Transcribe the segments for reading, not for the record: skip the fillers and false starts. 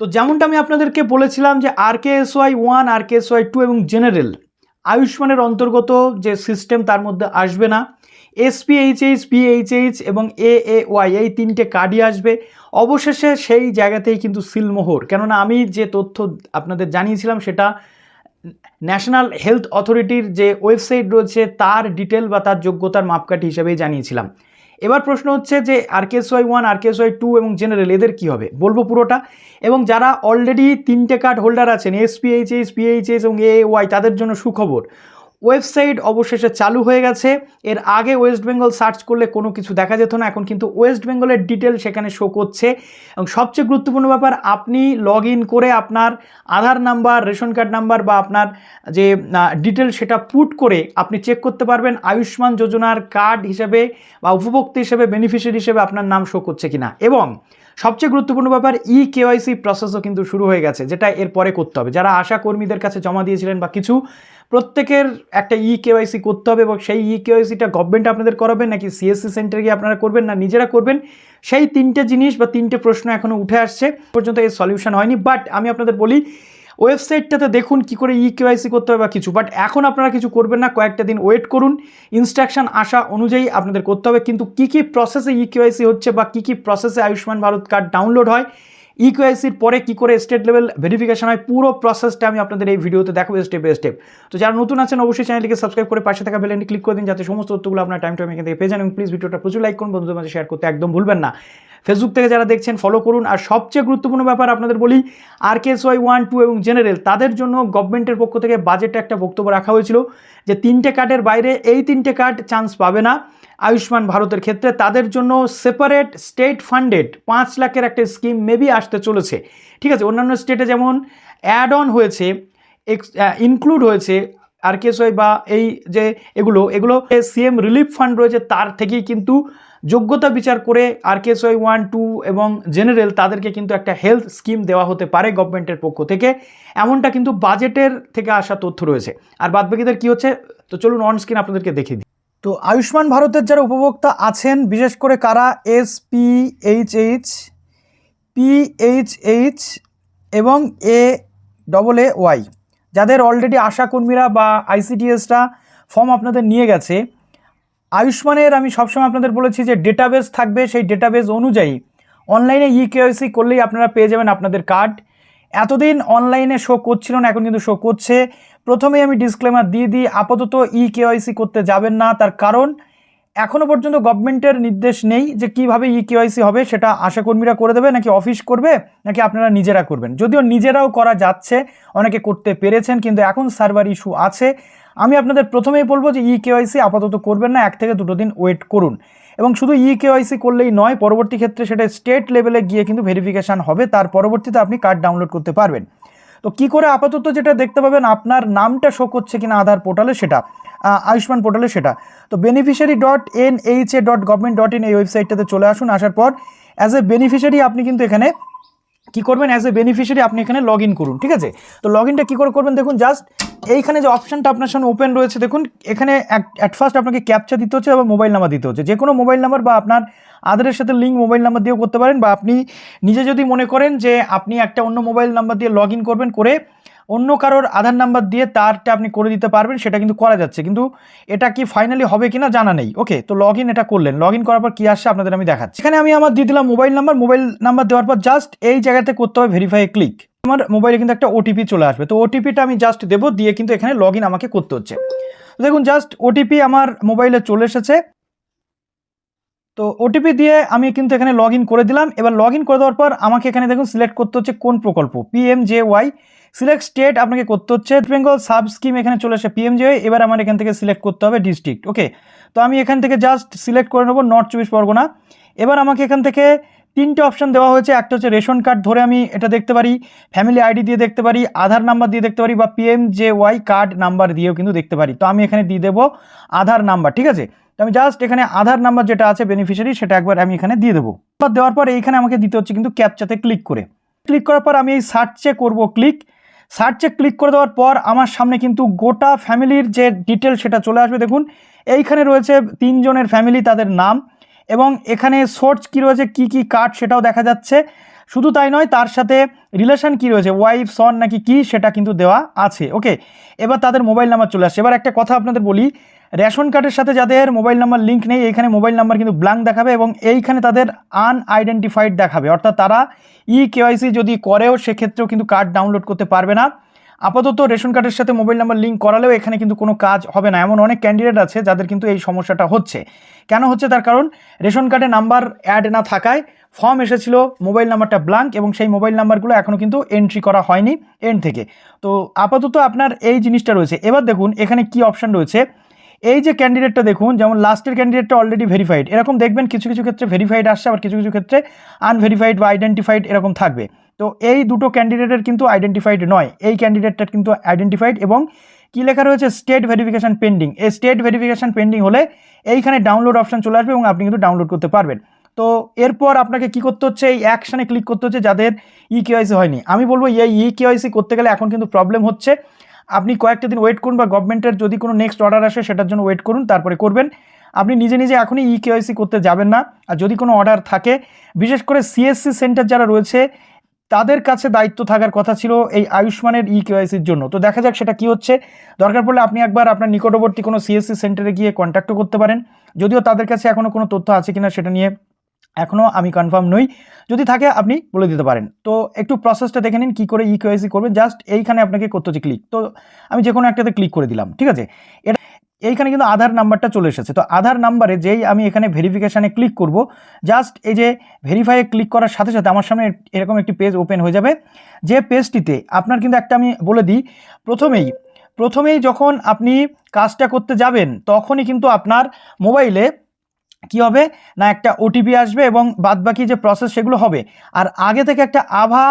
তো যেমনটা আমি আপনাদেরকে বলেছিলাম যে RKSY 1, RKSY 2 এবং জেনারেল আয়ুষ্মানের অন্তর্গত যে সিস্টেম তার মধ্যে আসবে না। SPHH, PHH এবং AAY এই তিনটে কার্ডই আসবে। অবশেষে সেই জায়গাতেই কিন্তু সিলমোহর, কেননা আমি যে তথ্য আপনাদের জানিয়েছিলাম সেটা ন্যাশনাল হেলথ অথরিটির যে ওয়েবসাইট রয়েছে তার ডিটেল বা তার যোগ্যতার মাপকাঠি হিসেবেই জানিয়েছিলাম। এবার প্রশ্ন হচ্ছে যে RKSY 1, RKSY 2 এবং জেনারেল এদের কী হবে, বলবো পুরোটা। এবং যারা অলরেডি তিনটে কার্ড হোল্ডার আছেন SPHH, PHH এবং AAY তাদের জন্য সুখবর, ওয়েবসাইট অবশেষে চালু হয়ে গেছে। এর আগে ওয়েস্ট বেঙ্গল সার্চ করলে কোনো কিছু দেখা যেত না, এখন কিন্তু ওয়েস্ট বেঙ্গলের ডিটেল সেখানে শো করছে। এবং সবচেয়ে গুরুত্বপূর্ণ ব্যাপার, আপনি লগ ইন করে আপনার আধার নাম্বার, রেশন কার্ড নাম্বার বা আপনার যে ডিটেল সেটা পুট করে আপনি চেক করতে পারবেন আয়ুষ্মান যোজনার কার্ড হিসেবে বা উপভোক্তা হিসেবে, বেনিফিশিয়ারি হিসেবে আপনার নাম শো করছে কিনা। এবং সবচেয়ে গুরুত্বপূর্ণ ব্যাপার, KYC প্রসেসও কিন্তু শুরু হয়ে গেছে, যেটা এরপরে করতে হবে। যারা আশা কর্মীদের কাছে জমা দিয়েছিলেন বা কিছু, প্রত্যেকের একটা KYC করতে হবে এবং সেই KYCটা গভর্নমেন্ট আপনাদের করাবেন নাকি CSC সেন্টারে গিয়ে আপনারা করবেন না নিজেরা করবেন, সেই তিনটে জিনিস বা তিনটে প্রশ্ন এখনও উঠে আসছে। পর্যন্ত এর সলিউশন হয়নি। বাট আমি আপনাদের বলি, ওয়েবসাইটটাতে দেখুন কি করে KYC করতে হবে বা কিছু, বাট এখন আপনারা কিছু করবেন না, কয়েকটা দিন ওয়েট করুন। ইনস্ট্রাকশন আসা অনুযায়ী আপনাদের করতে হবে। কিন্তু কী কী প্রসেসে KYC হচ্ছে বা কী কী প্রসেসে আয়ুষ্মান ভারত কার্ড ডাউনলোড হয়, KYCর পরে কী করে স্টেট লেভেল ভেরিফিকেশন হয়, পুরো প্রসেসটা আমি আপনাদের এই ভিডিওতে দেখাবো স্টেপ বাই স্টেপ। তো যারা নতুন আছেন অবশ্যই চ্যানেলটিকে সাবস্ক্রাইব করে পাশে থাকা বেল আইকনে ক্লিক করে দিন, যাতে সমস্ত তথ্যগুলো আপনার টাইম এখান থেকে পেয়ে যান। এবং প্লিজ ভিডিওটা প্রচুর লাইক করুন, বন্ধুদের মাঝে শেয়ার করতে একদম ভুলবেন না। ফেসবুক থেকে যারা দেখছেন ফলো করুন। আর সবচেয়ে গুরুত্বপূর্ণ ব্যাপার আপনাদের বলি, RKSY 1, 2 এবং জেনারেল তাদের জন্য গভর্নমেন্টের পক্ষ থেকে বাজেটে একটা বক্তব্য রাখা হয়েছিল যে তিনটে কার্ডের বাইরে এই তিনটে কার্ড চান্স পাবে না আয়ুষ্মান ভারতের ক্ষেত্রে। তাদের জন্য সেপারেট স্টেট ফান্ডেড 5 লাখের একটা স্কিম মেবি আসতে চলেছে। ঠিক আছে, অন্যান্য স্টেটে যেমন অ্যাড অন হয়েছে, ইনক্লুড হয়েছে RKSY বা এই যে এগুলো CM রিলিফ ফান্ড রয়েছে, তার থেকেই কিন্তু যোগ্যতা বিচার করে RKSY 1, 2 এবং জেনারেল তাদেরকে কিন্তু একটা হেলথ স্কিম দেওয়া হতে পারে গভর্নমেন্টের পক্ষ থেকে, এমনটা কিন্তু বাজেটের থেকে আসা তথ্য রয়েছে। আর বাদবাকিদের কী হচ্ছে, তো চলুন অন স্ক্রিন আপনাদেরকে দেখিয়ে দিই। তো আয়ুষ্মান ভারতের যারা উপভোক্তা আছেন, বিশেষ করে কারা SPHH, PHH এবং AAY, যাদের অলরেডি আশা কর্মীরা বা ICDSরা ফর্ম আপনাদের নিয়ে গেছে, আয়ুষ্মানের আমি সবসময় আপনাদের বলেছি যে ডেটাবেস থাকবে, সেই ডেটাবেস অনুযায়ী অনলাইনে KYC করলেই আপনারা পেয়ে যাবেন আপনাদের কার্ড। এতদিন অনলাইনে শো করছিল না, এখন কিন্তু শো করছে। প্রথমেই আমি ডিসক্লেমার দিয়ে দিই, আপাতত KYC করতে যাবেন না। তার কারণ এখনও পর্যন্ত গভর্নমেন্টের নির্দেশ নেই যে কীভাবে KYC হবে, সেটা আশাকর্মীরা করে দেবে নাকি অফিস করবে নাকি আপনারা নিজেরা করবেন। যদিও নিজেরাও করা যাচ্ছে, অনেকে করতে পেরেছেন, কিন্তু এখন সার্ভার ইস্যু আছে। আমি আপনাদের প্রথমেই বলবো যে KYC আপাতত করবেন না, 1 থেকে 2 দিন ওয়েট করুন। এবং শুধু KYC করলেই নয়, পরবর্তী ক্ষেত্রে সেটা স্টেট লেভেলে গিয়ে কিন্তু ভেরিফিকেশান হবে, তার পরবর্তীতে আপনি কার্ড ডাউনলোড করতে পারবেন। তো কি করে আপাতত যেটা দেখতে পাবেন আপনার নামটা শো করছে কিনা আধার পোর্টালে, সেটা আয়ুষ্মান পোর্টালে সেটা। তো beneficiary.nha.government.in এই ওয়েবসাইটটাতে চলে আসুন। আসার পর অ্যাজ এ বেনিফিশিয়ারি আপনি কিন্তু এখানে কী করবেন, অ্যাজ এ বেনিফিশিয়ারি আপনি এখানে লগ ইন করুন। ঠিক আছে, তো লগ ইনটা কী করে করবেন দেখুন, জাস্ট এইখানে যে অপশানটা আপনার সামনে ওপেন রয়েছে দেখুন, এখানে অ্যাট ফার্স্ট আপনাকে ক্যাপচা দিতে হচ্ছে এবং মোবাইল নাম্বার দিতে হচ্ছে। যে কোনো মোবাইল নাম্বার বা আপনার আধারের সাথে লিঙ্ক মোবাইল নাম্বার দিয়েও করতে পারেন, বা আপনি নিজে যদি মনে করেন যে আপনি একটা অন্য মোবাইল নাম্বার দিয়ে লগ ইন করবেন, করে অন্য কারোর আধার নাম্বার দিয়ে তারটা আপনি করে দিতে পারবেন, সেটা কিন্তু করা যাচ্ছে। কিন্তু এটা কি ফাইনালি হবে কিনা জানা নেই। ওকে, তো লগ ইন এটা করলেন, লগ ইন করার পর কী আসছে আপনাদের আমি দেখাচ্ছি। এখানে আমি আমার দিয়ে দিলাম মোবাইল নাম্বার দেওয়ার পর জাস্ট এই জায়গাতে করতে হবে ভেরিফাই ক্লিক। আমার মোবাইলে কিন্তু একটা OTP চলে আসবে, তো OTPটা আমি জাস্ট দেবো, দিয়ে কিন্তু এখানে লগ ইন আমাকে করতে হচ্ছে। দেখুন জাস্ট OTP আমার মোবাইলে চলে এসেছে। তো OTP দিয়ে আমি কিন্তু এখানে লগ ইন করে দিলাম। এবার লগ ইন করে দেওয়ার পর আমাকে এখানে দেখুন সিলেক্ট করতে হচ্ছে কোন প্রকল্প, PMJY। সিলেক্ট স্টেট আপনাকে করতে হচ্ছে বেঙ্গল সাব স্কিম, এখানে চলে আসে PMJY। এবার আমার এখান থেকে সিলেক্ট করতে হবে ডিস্ট্রিক্ট। ওকে, তো আমি এখান থেকে জাস্ট সিলেক্ট করে নেব নর্থ 24 পরগনা। এবার আমাকে এখান থেকে 3টে অপশান দেওয়া হয়েছে। একটা হচ্ছে রেশন কার্ড ধরে আমি এটা দেখতে পারি, ফ্যামিলি ID দিয়ে দেখতে পারি, আধার নাম্বার দিয়ে দেখতে পারি, বা PMJY কার্ড নাম্বার দিয়েও কিন্তু দেখতে পারি। তো আমি এখানে দিয়ে দেবো আধার নাম্বার। ঠিক আছে, তো আমি জাস্ট এখানে আধার নাম্বার যেটা আছে বেনিফিশিয়ারি, সেটা একবার আমি এখানে দিয়ে দেবো। দেওয়ার পর এইখানে আমাকে দিতে হচ্ছে কিন্তু ক্যাপচাতে ক্লিক করার পর আমি এই সার্চে করব ক্লিক। সার্চে ক্লিক করে দেওয়ার পর আমার সামনে কিন্তু গোটা ফ্যামিলির যে ডিটেল সেটা চলে আসবে। দেখুন এইখানে রয়েছে 3 জনের ফ্যামিলি, তাদের নাম, এবং এখানে সোর্স কী রয়েছে, কী কী কার্ড সেটাও দেখা যাচ্ছে। শুধু তাই নয়, তার সাথে রিলেশন কি রয়েছে, ওয়াইফ, সন নাকি কি, সেটা কিন্তু দেওয়া আছে। ওকে, এবার তাদের মোবাইল নাম্বার চলে আসছে। এবার একটা কথা আপনাদের বলি, রেশন কার্ডের সাথে যাদের মোবাইল নাম্বার লিঙ্ক নেই, এইখানে মোবাইল নাম্বার কিন্তু ব্ল্যাঙ্ক দেখাবে এবং এইখানে তাদের আনআইডেন্টিফাইড দেখাবে, অর্থাৎ তারা কেওয়াইসি যদি করেও সেক্ষেত্রেও কিন্তু কার্ড ডাউনলোড করতে পারবে না। আপাতত রেশন কার্ডের সাথে মোবাইল নাম্বার লিঙ্ক করালেও এখানে কিন্তু কোনো কাজ হবে না। এমন অনেক ক্যান্ডিডেট আছে যাদের কিন্তু এই সমস্যাটা হচ্ছে। কেন হচ্ছে? তার কারণ রেশন কার্ডে নাম্বার অ্যাড না থাকায় ফর্ম এসেছিল, মোবাইল নাম্বারটা ব্ল্যাঙ্ক এবং সেই মোবাইল নাম্বারগুলো এখনও কিন্তু এন্ট্রি করা হয়নি এন্ড থেকে। তো আপাতত আপনার এই জিনিসটা রয়েছে। এবার দেখুন এখানে কি অপশান রয়েছে। এই যে ক্যান্ডিডেটটা দেখুন, যেমন লাস্টের ক্যান্ডিডেটটা অলরেডি ভেরিফাইড, এরকম দেখবেন কিছু কিছু ক্ষেত্রে ভেরিফাইড আসছে, আবার কিছু কিছু ক্ষেত্রে আনভেরিফাইড বা আইডেন্টিফাইড এরকম থাকবে। তো এই দুটো ক্যান্ডিডেটের কিন্তু আইডেন্টিফাইড নয়, এই ক্যান্ডিডেটটার কিন্তু আইডেন্টিফাইড। এবং কি লেখা রয়েছে? State verification pending. এই স্টেট ভেরিফিকেশান পেন্ডিং হলে এইখানে ডাউনলোড অপশান চলে আসবে এবং আপনি কিন্তু ডাউনলোড করতে পারবেন। তো এরপর আপনাকে কি করতে হচ্ছে? এই অ্যাকশানে ক্লিক করতে হচ্ছে যাদের কেওয়াইসি হয়নি। আমি বলবো এই কেওয়াইসি করতে গেলে এখন কিন্তু প্রবলেম হচ্ছে, আপনি কয়েকটা দিন ওয়েট করুন, বা গভর্নমেন্টের যদি কোনো নেক্সট অর্ডার আসে সেটার জন্য ওয়েট করুন, তারপরে করবেন। আপনি নিজে নিজে এখনই কেওয়াইসি করতে যাবেন না। আর যদি কোনো অর্ডার থাকে, বিশেষ করে সিএসসি সেন্টার যারা রয়েছে তাদের কাছে দায়িত্ব থাকার কথা ছিল এই আয়ুষ্মানের কেওয়াইসির জন্য। তো দেখা যাক সেটা কি হচ্ছে। দরকার পড়লে আপনি একবার আপনার নিকটবর্তী কোনো সিএসসি সেন্টারে গিয়ে কন্ট্যাক্টও করতে পারেন, যদিও তাদের কাছে এখনও কোনো তথ্য আছে কিনা সেটা নিয়ে এখনও আমি কনফার্ম নই। যদি থাকে আপনি বলে দিতে পারেন। তো একটু প্রসেসটা দেখে নিন কী করে কেওয়াইসি করবেন। জাস্ট এইখানে আপনাকে করতে হচ্ছে ক্লিক। তো আমি যে কোনো একটাতে ক্লিক করে দিলাম, ঠিক আছে। এটা এইখানে কিন্তু আধার নাম্বারটা চলে এসেছে। তো আধার নাম্বারে যেই আমি এখানে ভেরিফিকেশানে ক্লিক করব, জাস্ট এই যে ভেরিফাইয়ে ক্লিক করার সাথে সাথে আমার সামনে এরকম একটি পেজ ওপেন হয়ে যাবে, যে পেজটিতে আপনার কিন্তু একটা আমি বলে দিই, প্রথমেই যখন আপনি কাজটা করতে যাবেন তখনই কিন্তু আপনার মোবাইলে কি হবে না, একটা ওটিপি আসবে এবং বাদবাকি যে প্রসেস সেগুলো হবে। আর আগে থেকে একটা আভা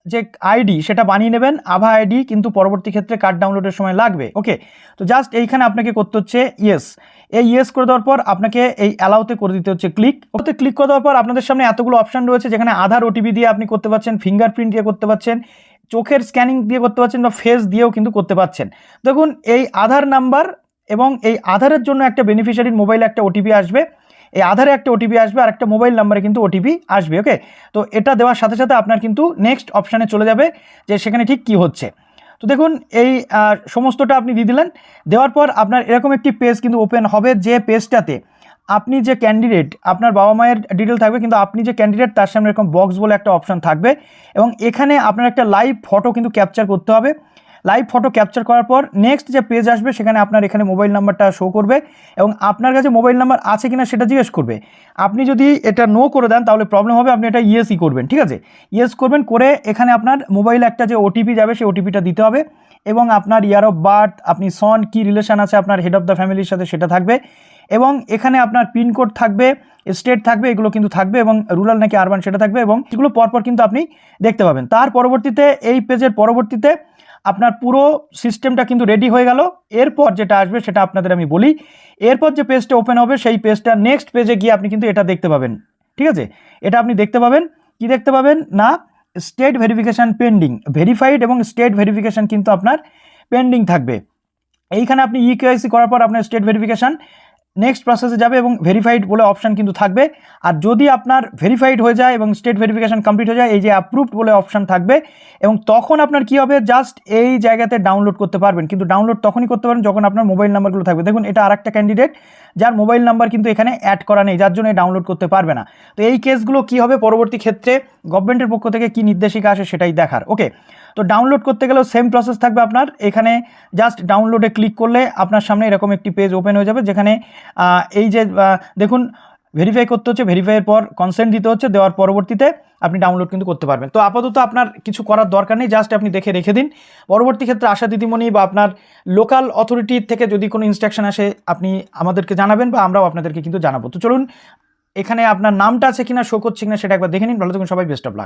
যে আইডি সেটা বানিয়ে নেবেন। আভা আইডি কিন্তু পরবর্তী ক্ষেত্রে কার্ড ডাউনলোডের সময় লাগবে। ওকে, তো জাস্ট এইখানে আপনাকে করতে হচ্ছে ইয়েস। এই ইয়েস করে দেওয়ার পর আপনাকে এই অ্যালাউতে করে দিতে হচ্ছে ক্লিক। ওতে ক্লিক করে দেওয়ার পর আপনাদের সামনে এতগুলো অপশান রয়েছে, যেখানে আধার ওটিপি দিয়ে আপনি করতে পারছেন, ফিঙ্গারপ্রিন্ট দিয়ে করতে পারছেন, চোখের স্ক্যানিং দিয়ে করতে পারছেন, বা ফেস দিয়েও কিন্তু করতে পারছেন। দেখুন এই আধার নাম্বার এবং এই আধারের জন্য একটা বেনিফিশিয়ারির মোবাইলে একটা ওটিপি আসবে, এই আধারে একটা ওটিপি আসবে, আর একটা মোবাইল নাম্বারে কিন্তু ওটিপি আসবে। ওকে, তো এটা দেওয়ার সাথে সাথে আপনার কিন্তু নেক্সট অপশানে চলে যাবে যে সেখানে ঠিক কি হচ্ছে। তো দেখুন এই সমস্তটা আপনি দিয়ে দিলেন। দেওয়ার পর আপনার এরকম একটি পেজ কিন্তু ওপেন হবে, যে পেজটাতে আপনি যে ক্যান্ডিডেট, আপনার বাবা মায়ের ডিটেল থাকবে, কিন্তু আপনি যে ক্যান্ডিডেট তার সামনে এরকম বক্স বলে একটা অপশান থাকবে এবং এখানে আপনার একটা লাইভ ফটো কিন্তু ক্যাপচার করতে হবে। লাইভ ফটো ক্যাপচার করার পর নেক্সট যে পেজ আসবে সেখানে আপনার এখানে মোবাইল নাম্বারটা শো করবে এবং আপনার কাছে মোবাইল নাম্বার আছে কিনা সেটা জিজ্ঞেস করবে। আপনি যদি এটা নো করে দেন তাহলে প্রবলেম হবে, আপনি এটা ইয়েসই করবেন, ঠিক আছে। ইয়েস করবেন, করে এখানে আপনার মোবাইলে একটা যে ওটিপি যাবে সেই ওটিপিটা দিতে হবে এবং আপনার ইয়ার অফ বার্থ, আপনি সন কি রিলেশন আছে আপনার হেড অফ দ্য ফ্যামিলির সাথে সেটা থাকবে এবং এখানে আপনার পিনকোড থাকবে, স্টেট থাকবে, এগুলো কিন্তু থাকবে এবং রুরাল নাকি আরবান সেটা থাকবে এবং এগুলো পরপর কিন্তু আপনি দেখতে পাবেন। তার পরবর্তীতে এই পেজের পরবর্তীতে আপনার পুরো সিস্টেমটা কিন্তু রেডি হয়ে গেল। এরপর যেটা আসবে সেটা আপনাদের আমি বলি। এরপর যে পেজটা ওপেন হবে সেই পেজটা নেক্সট পেজে গিয়ে আপনি কিন্তু এটা দেখতে পাবেন, ঠিক আছে। এটা আপনি দেখতে পাবেন, কি দেখতে পাবেন না, স্টেট ভেরিফিকেশান পেন্ডিং, ভেরিফাইড এবং স্টেট ভেরিফিকেশান কিন্তু আপনার পেন্ডিং থাকবে। এইখানে আপনি কেওয়াইসি করার পর আপনার স্টেট ভেরিফিকেশান নেক্সট প্রসেসে যাবে এবং ভেরিফাইড বলে অপশান কিন্তু থাকবে। আর যদি আপনার ভেরিফাইড হয়ে যায় এবং স্টেট ভেরিফিকেশান কমপ্লিট হয়ে যায়, এই যে অ্যাপ্রুভড বলে অপশান থাকবে এবং তখন আপনার কি হবে, জাস্ট এই জায়গাতে ডাউনলোড করতে পারবেন। কিন্তু ডাউনলোড তখনই করতে পারেন যখন আপনার মোবাইল নাম্বারগুলো থাকবে। দেখুন এটা আরেকটা ক্যান্ডিডেট যার মোবাইল নাম্বার কিন্তু এখানে অ্যাড করা নেই, যার জন্য ডাউনলোড করতে পারবে না। তো এই কেসগুলো কি হবে পরবর্তী ক্ষেত্রে গভর্নমেন্টের পক্ষ থেকে কি নির্দেশিকা আসে সেটাই দেখার। ওকে, তো ডাউনলোড করতে গেলেও সেম প্রসেস থাকবে আপনার। এখানে জাস্ট ডাউনলোডে ক্লিক করলে আপনার সামনে এরকম একটি পেজ ওপেন হয়ে যাবে, যেখানে এই যে দেখুন ভেরিফাই করতে হচ্ছে, ভেরিফাইয়ের পর কনসেন্ট দিতে হচ্ছে, দেওয়ার পরবর্তীতে আপনি ডাউনলোড কিন্তু করতে পারবেন। তো আপাতত আপনার কিছু করার দরকার নেই, জাস্ট আপনি দেখে রেখে দিন। পরবর্তী ক্ষেত্রে আশা দিদিমণি বা আপনার লোকাল অথরিটি থেকে যদি কোনো ইনস্ট্রাকশন আসে আপনি আমাদেরকে জানাবেন বা আমরাও আপনাদেরকে কিন্তু জানাবো। তো চলুন এখানে আপনার নামটা আছে কিনা, শো করছে কিনা সেটা একবার দেখে নিন। ভালো থাকুন সবাই, বেস্ট অফ লাক।